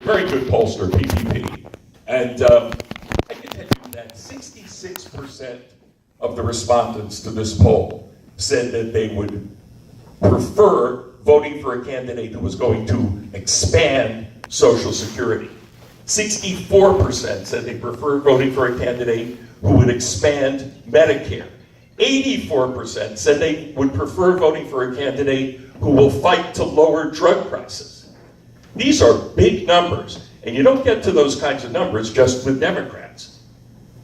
very good pollster, PPP. And I can tell you that 66% of the respondents to this poll said that they would prefer voting for a candidate who was going to expand Social Security. 64% said they prefer voting for a candidate who would expand Medicare. 84% said they would prefer voting for a candidate who will fight to lower drug prices. These are big numbers, and you don't get to those kinds of numbers just with Democrats.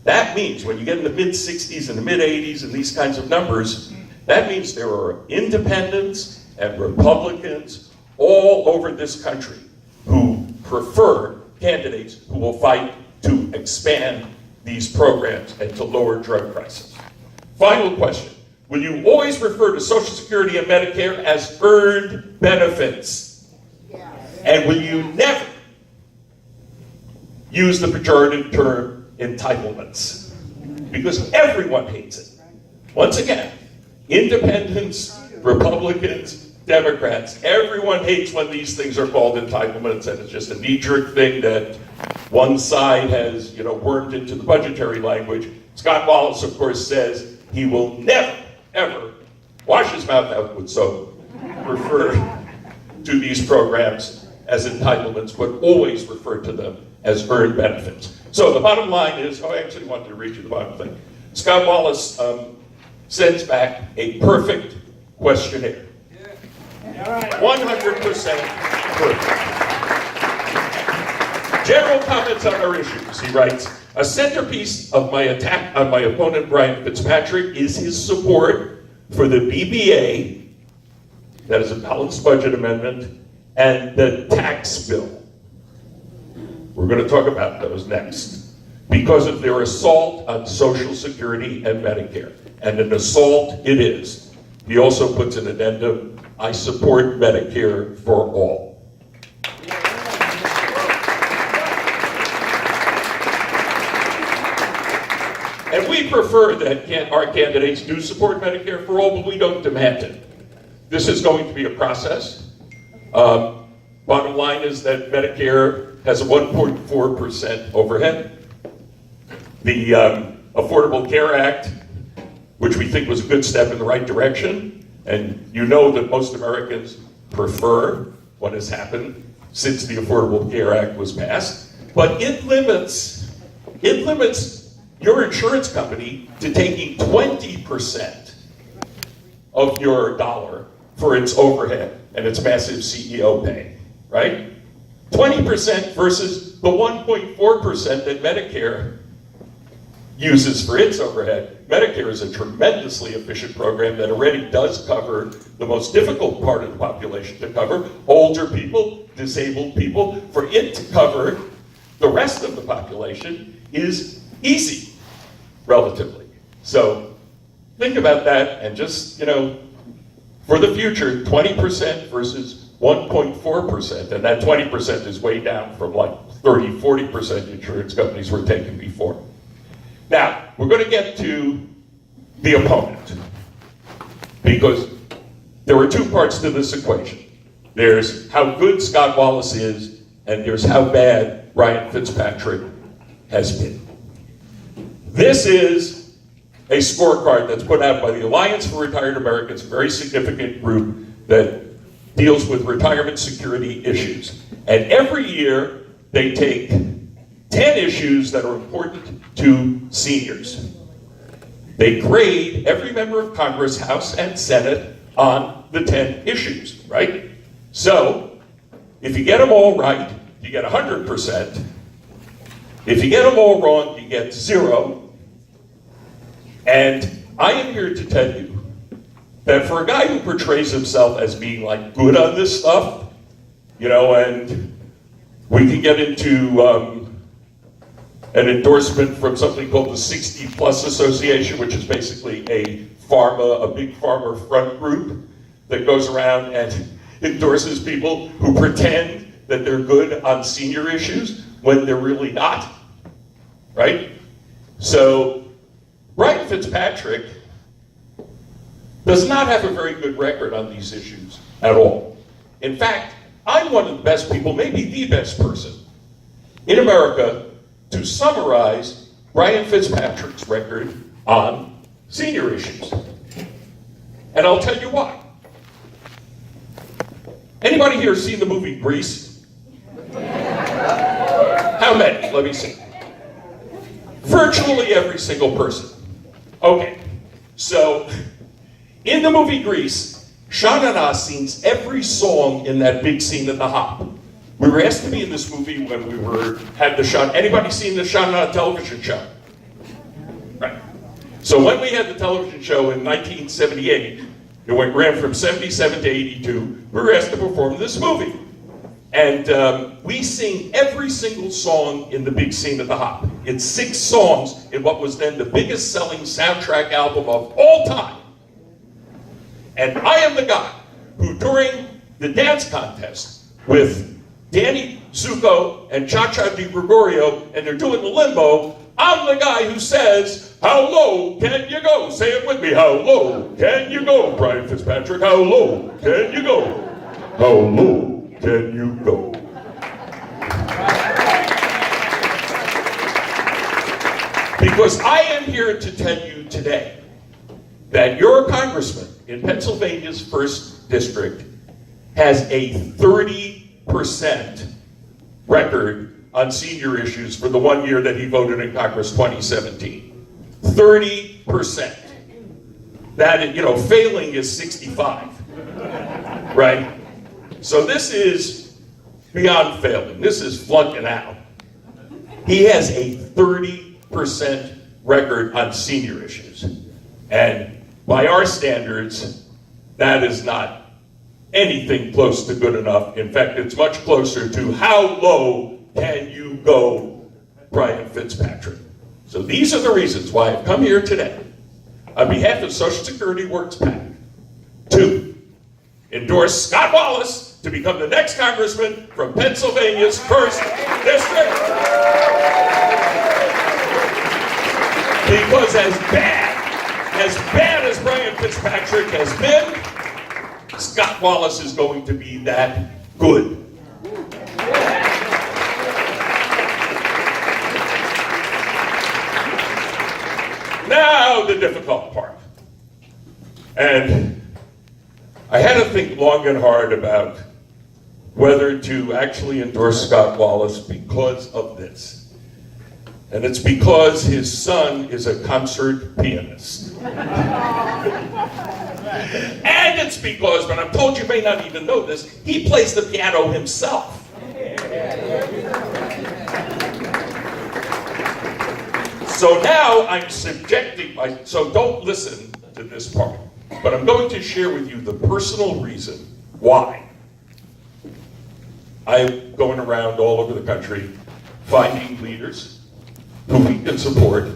That means when you get in the mid-60s and the mid-80s and these kinds of numbers, that means there are independents and Republicans all over this country who prefer candidates who will fight to expand these programs and to lower drug prices. Final question. Will you always refer to Social Security and Medicare as earned benefits? And will you never use the pejorative term entitlements? Because everyone hates it. Once again, independents, Republicans, Democrats, everyone hates when these things are called entitlements, and it's just a knee-jerk thing that one side has, wormed into the budgetary language. Scott Wallace, of course, says he will never, ever wash his mouth out with soap, refer to these programs as entitlements, but always refer to them as earned benefits. So the bottom line is, I actually wanted to read you the bottom thing. Scott Wallace sends back a perfect questionnaire. 100% perfect. General comments on our issues. He writes, a centerpiece of my attack on my opponent, Brian Fitzpatrick, is his support for the BBA, that is a balanced budget amendment, and the tax bill. We're going to talk about those next. Because of their assault on Social Security and Medicare. And an assault it is. He also puts an addendum, I support Medicare for all. And we prefer that our candidates do support Medicare for all, but we don't demand it. This is going to be a process. Bottom line is that Medicare has a 1.4% overhead. The Affordable Care Act, which we think was a good step in the right direction, and you know that most Americans prefer what has happened since the Affordable Care Act was passed, but it limits your insurance company to taking 20% of your dollar for its overhead and its massive CEO pay, right? 20% versus the 1.4% that Medicare uses for its overhead. Medicare is a tremendously efficient program that already does cover the most difficult part of the population to cover, older people, disabled people. For it to cover the rest of the population is easy, relatively. So think about that and just, for the future, 20% versus 1.4%, and that 20% is way down from like 30, 40% insurance companies were taking before. Now, we're going to get to the opponent, because there are two parts to this equation. There's how good Scott Wallace is, and there's how bad Brian Fitzpatrick has been. This is a scorecard that's put out by the Alliance for Retired Americans, a very significant group that deals with retirement security issues. And every year, they take 10 issues that are important to seniors. They grade every member of Congress, House and Senate, on the 10 issues, right? So, if you get them all right, you get 100%. If you get them all wrong, you get 0. And I am here to tell you that for a guy who portrays himself as being like good on this stuff, and we can get into an endorsement from something called the 60 Plus Association, which is basically a big pharma front group that goes around and endorses people who pretend that they're good on senior issues when they're really not, right? So Brian Fitzpatrick does not have a very good record on these issues at all. In fact, I'm one of the best people, maybe the best person, in America to summarize Brian Fitzpatrick's record on senior issues. And I'll tell you why. Anybody here seen the movie Grease? How many? Let me see. Virtually every single person. Okay, so in the movie Grease, Sean and I sings every song in that big scene in the hop. We were asked to be in this movie when we had the Sean. Anybody seen the Sean and I television show? Right. So when we had the television show in 1978, it ran from 77 to 82, we were asked to perform this movie. And we sing every single song in the big scene at the hop. It's 6 songs in what was then the biggest selling soundtrack album of all time. And I am the guy who, during the dance contest with Danny Zuko and Cha-Cha Di Gregorio, and they're doing the limbo, I'm the guy who says, how low can you go? Say it with me. How low can you go, Brian Fitzpatrick? How low can you go? How low can you go? Because I am here to tell you today that your congressman in Pennsylvania's 1st District has a 30% record on senior issues for the 1 year that he voted in Congress, 2017. 30%. That, failing is 65, right? So this is beyond failing. This is flunking out. He has a 30% record on senior issues. And by our standards, that is not anything close to good enough. In fact, it's much closer to how low can you go, Brian Fitzpatrick. So these are the reasons why I've come here today, on behalf of Social Security Works PAC, to endorse Scott Wallace to become the next congressman from Pennsylvania's 1st District. Because as bad as Brian Fitzpatrick has been, Scott Wallace is going to be that good. Now the difficult part. And I had to think long and hard about whether to actually endorse Scott Wallace because of this. And it's because his son is a concert pianist. And it's because, but I'm told you may not even know this, he plays the piano himself. So now I'm so don't listen to this part, but I'm going to share with you the personal reason why I'm going around all over the country finding leaders who we can support,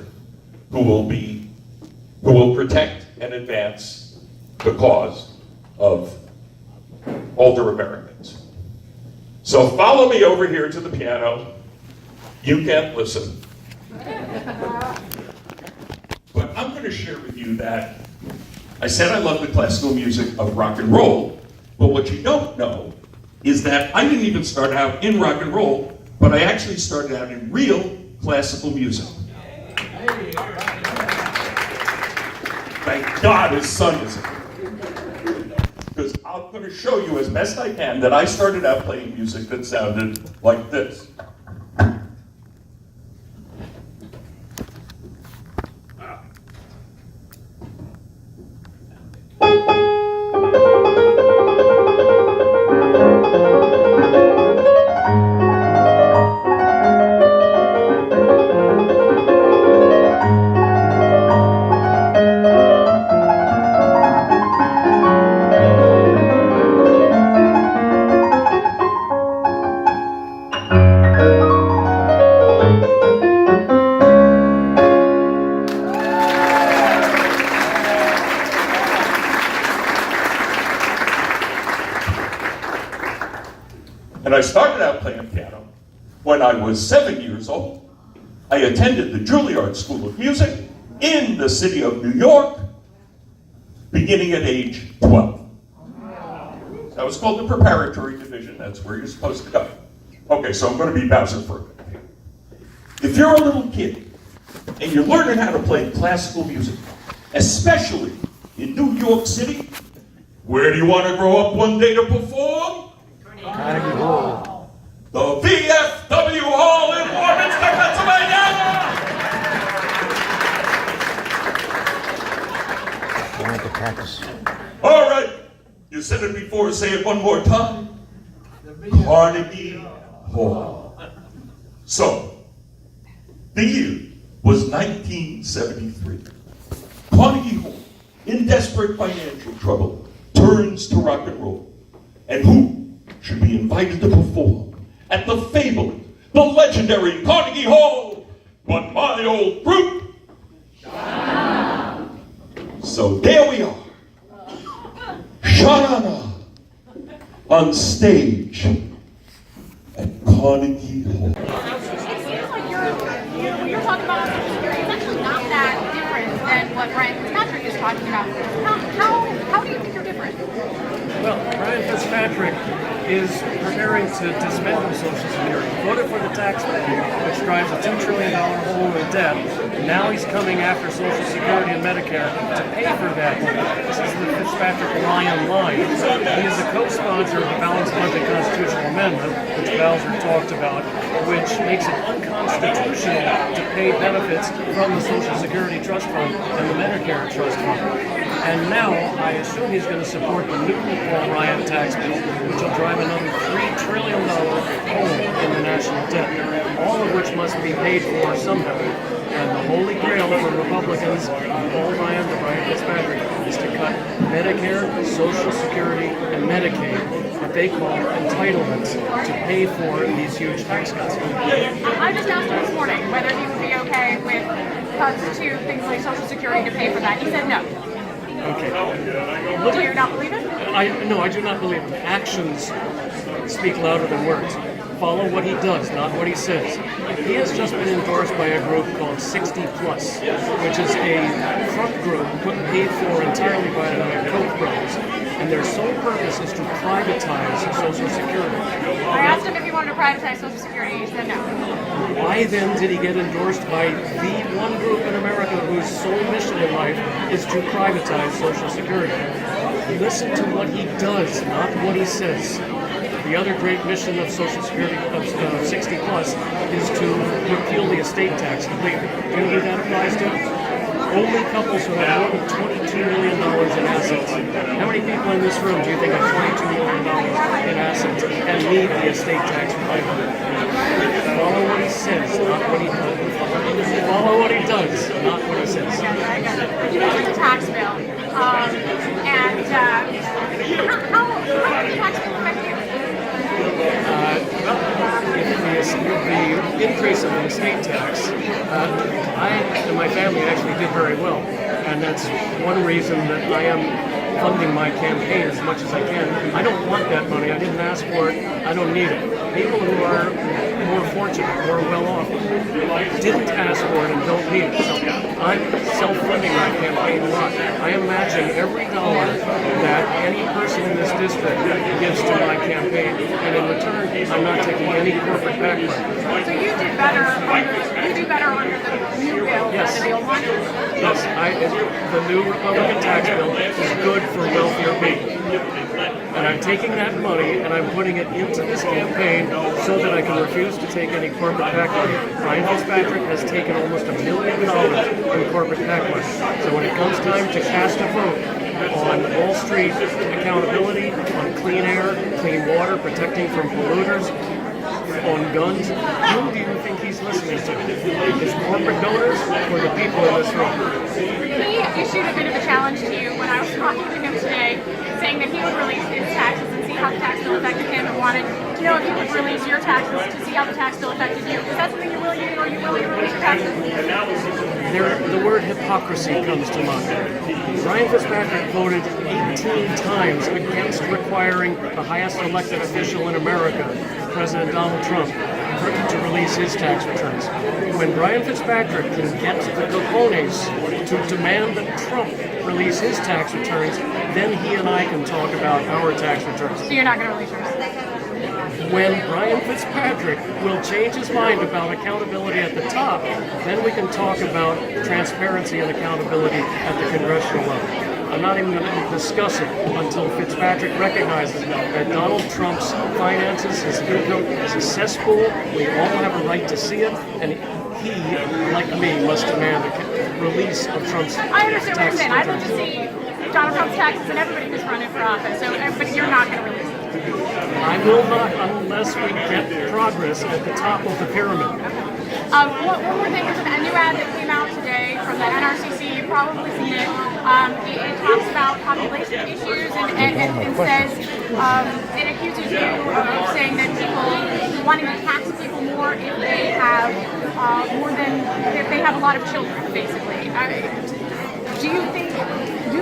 who will protect and advance the cause of older Americans. So follow me over here to the piano. You can't listen. But I'm going to share with you that I said I love the classical music of rock and roll, but what you don't know is that I didn't even start out in rock and roll, but I actually started out in real classical music. Thank God his son is here. Because I'm going to show you as best I can that I started out playing music that sounded like this. And I started out playing piano when I was 7 years old. I attended the Juilliard School of Music in the city of New York, beginning at age 12. That was called the preparatory division. That's where you're supposed to go. Okay, so I'm going to be Bowser for a minute. If you're a little kid and you're learning how to play classical music, especially in New York City, where do you want to grow up one day to perform? Carnegie Hall. The VFW Hall in Warminster, Pennsylvania! I want to practice. All right, you said it before, say it one more time. Carnegie Hall. So, the year was 1973. Carnegie Hall, in desperate financial trouble, turns to rock and roll. And who should be invited to perform at the fabled, the legendary Carnegie Hall, but my old group? So there we are, Sha-na-na, on stage at Carnegie Hall. It seems like when you're talking about Social Security, it's actually not that different than what Brian Fitzpatrick is talking about. How do you think you're different? Well, Brian Fitzpatrick is preparing to dismantle Social Security, voted for the tax bill, which drives a $2 trillion hole in debt. Now he's coming after Social Security and Medicare to pay for that. This is the Fitzpatrick Lion line. He is a co-sponsor of the Balanced Budget Constitutional Amendment, which Bowser talked about, which makes it unconstitutional to pay benefits from the Social Security Trust Fund and the Medicare Trust Fund. And now, I assume he's going to support the new Paul Ryan tax bill, which will drive another $3 trillion hole in the national debt, all of which must be paid for somehow. And the holy grail for Republicans, Paul Ryan to Brian Fitzpatrick, is to cut Medicare, Social Security, and Medicaid, what they call entitlements, to pay for these huge tax cuts. I just asked him this morning whether he would be okay with cuts to things like Social Security to pay for that. He said no. Okay. Do you not believe it? No, I do not believe it. Actions speak louder than words. Follow what he does, not what he says. He has just been endorsed by a group called 60 Plus, which is a front group paid for entirely by the Koch brothers. And their sole purpose is to privatize Social Security. I asked him if he wanted to privatize Social Security. He said no. Why then did he get endorsed by the one group in America whose sole mission in life is to privatize Social Security? Listen to what he does, not what he says. The other great mission of Social Security, of 60 Plus, is to repeal the estate tax completely. Do you know who that applies to? Only couples who have more than $22 million in assets. How many people in this room do you think have $22 million in assets and need the estate tax repealed? Follow what he says, not what he does. Follow what he does, not what he says. You mentioned the tax bill. How did the tax bill affect you? The increase of the estate tax, I and my family actually did very well, and that's one reason that I am funding my campaign as much as I can. I don't want that money. I didn't ask for it. I don't need it. People who are more fortunate, more well-off, didn't ask for it and don't need it. So I'm self-funding my campaign a lot. I am matching every dollar that any person in this district gives to my campaign, and in return, I'm not taking any corporate background. So you do better under the new bill than the old one? Yes, the new Republican tax bill is good for wealthier people. And I'm taking that money and I'm putting it into this campaign so that I can refuse to take any corporate PAC money. Brian Fitzpatrick has taken almost $1 million in corporate PAC money. So when it comes time to cast a vote on Wall Street accountability, on clean air, clean water, protecting from polluters, on guns, who do you think he's listening to? His corporate donors or the people in this room? He issued a bit of a challenge to you when I was talking to him today, saying that he would release his taxes and see how the tax bill affected him, and wanted to know if you would release your taxes to see how the tax bill affected you. Is that something you're willing to do? Are you willing to release your taxes? The word hypocrisy comes to mind. Brian Fitzpatrick voted 18 times against requiring the highest elected official in America, President Donald Trump, to release his tax returns. When Brian Fitzpatrick can get the cojones to demand that Trump release his tax returns, then he and I can talk about our tax returns. So you're not going to release yours? When Brian Fitzpatrick will change his mind about accountability at the top, then we can talk about transparency and accountability at the congressional level. I'm not even going to discuss it until Fitzpatrick recognizes that Donald Trump's finances, his income, is a cesspool. We all have a right to see it, and he, like me, must demand the release of Trump's I understand what you're tax saying. I'd like returns. to see Donald Trump's taxes and everybody who's running for office. So, but you're not going to release it. I will not unless we get progress at the top of the pyramid. One more thing, there's a new ad that came out today from the NRCC, you've probably seen it. It talks about population issues and says, it accuses you of saying that people wanting to tax people more if they have if they have a lot of children, basically. Do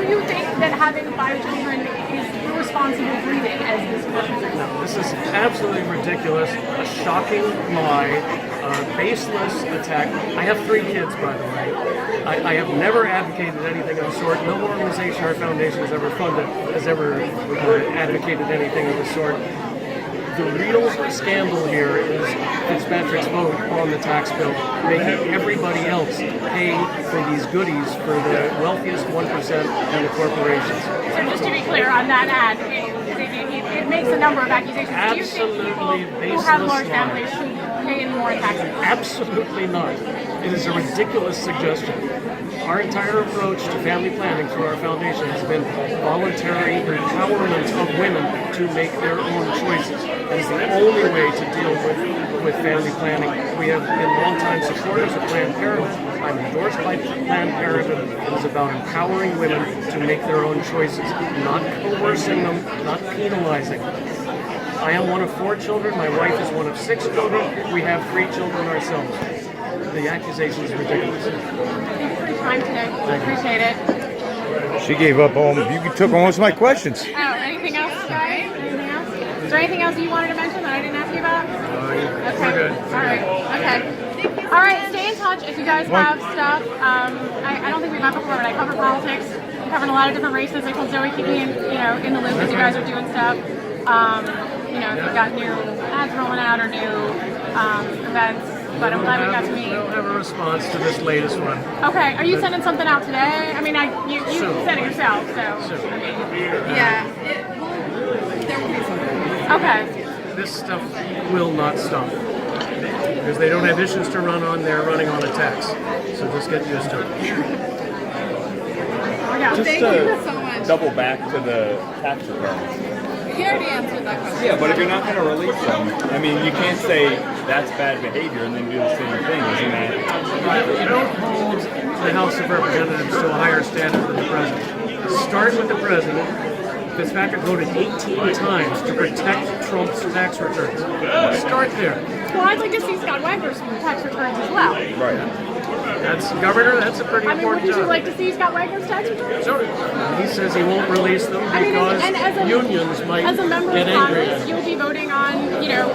you think that having 5 children is irresponsible breeding, as this commercial says? No, this is absolutely ridiculous, a shocking lie, a baseless attack. I have 3 kids, by the way. I have never advocated anything of the sort. No organization or foundation has ever funded, has ever advocated anything of the sort. The real scandal here is Fitzpatrick's vote on the tax bill, making everybody else pay for these goodies for the wealthiest 1% and the corporations. So just to be clear on that ad, it makes a number of accusations. Do you think people who have large families should pay in more in taxes? Absolutely not. It is a ridiculous suggestion. Our entire approach to family planning through our foundation has been voluntary empowerment of women to make their own choices. That is the only way to deal with family planning. We have been longtime supporters of Planned Parenthood. I'm endorsed by Planned Parenthood. It is about empowering women to make their own choices, not coercing them, not penalizing. I am one of 4 children. My wife is one of 6 children. We have 3 children ourselves. The accusation is ridiculous. Thanks for your time today. Appreciate it. She gave up all. You took almost my questions. Oh, anything else, guys? Anything else? Is there anything else you wanted to mention that I didn't ask you about? Okay. We're good. All right. Okay. All right. Stay in touch if you guys have stuff. I don't think we've met before, but I cover politics. I'm covering a lot of different races. I told Zoe keep me in the loop as you guys are doing stuff. If you've got new ads rolling out or new events. But I'm glad we got to meet. We'll have a response to this latest one. Okay. Are you sending something out today? I mean, you said it yourself, so. Soon. I mean, Yeah, there will be something. okay. This stuff will not stop. Because they don't have issues to run on, they're running on a tax. So just get used to it. Yeah. Thank you so much. Double back to the tax returns. You already answered that question. Yeah, but if you're not going to release them, I mean, you can't say that's bad behavior and then do the same thing, isn't that? You don't hold the House of Representatives to a higher standard than the President. Start with the President. Fitzpatrick voted 18 times to protect Trump's tax returns. Start there. Well, I'd like to see Scott Wagner's tax returns as well. Right. That's Governor. That's a pretty I mean, important wouldn't you job. like to see Scott Wagner's tax returns? Sure. He says he won't release them I mean, because and as a, unions might as a member get of angry. Congress, you'll be voting on,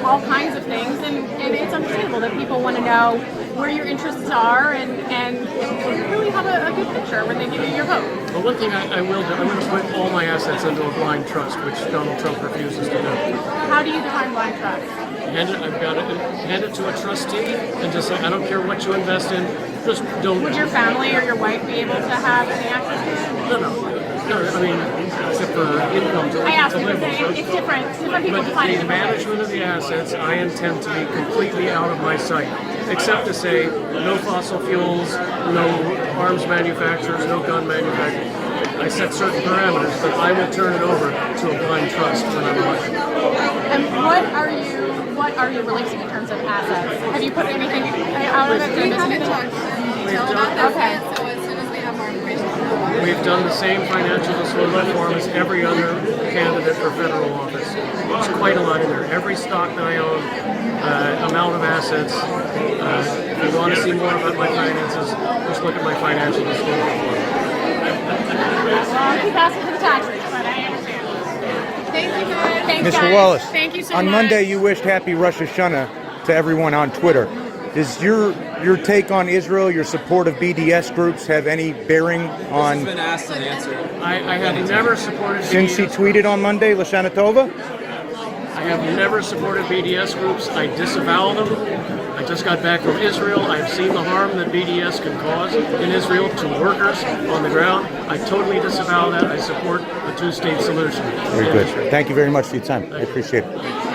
all kinds of things, and it's understandable that people want to know where your interests are and really have a good picture when they give you your vote. But one thing I will do, I'm going to put all my assets into a blind trust, which Donald Trump refuses to do. How do you define blind trust? I've got to hand it to a trustee and just say, I don't care what you invest in, just don't. Would your family or your wife be able to have any access to it? No, I mean, except for income to I asked to you live to on. say it's different. Different people But define it the different ways. management of the assets, I intend to be completely out of my sight, except to say no fossil fuels, no arms manufacturers, no gun manufacturers. I set certain parameters, but I will turn it over to a blind trust when I'm elected. And what are you releasing in terms of assets? Have you put anything out of it? We haven't talked in detail about that Okay. yet, so as soon as we have more information. We've done the same financial disclosure form as every other candidate for federal office. There's quite a lot in there. Every stock that I own, amount of assets. If you want to see more about my finances, just look at my financial disclosure form. Well, keep asking for the taxes, but I understand. Thank you guys. Thanks, Mr. guys. Wallace, Thank you so on much. Monday you wished Happy Rosh Hashanah to everyone on Twitter. Does your take on Israel, your support of BDS groups, have any bearing on been asked and answered. I have never supported since he BDS. tweeted on Monday, Lashana Tova? I have never supported BDS groups. I disavow them. I just got back from Israel. I've seen the harm that BDS can cause in Israel to workers on the ground. I totally disavow that. I support a two-state solution. Very good. Thank you very much for your time. I appreciate it.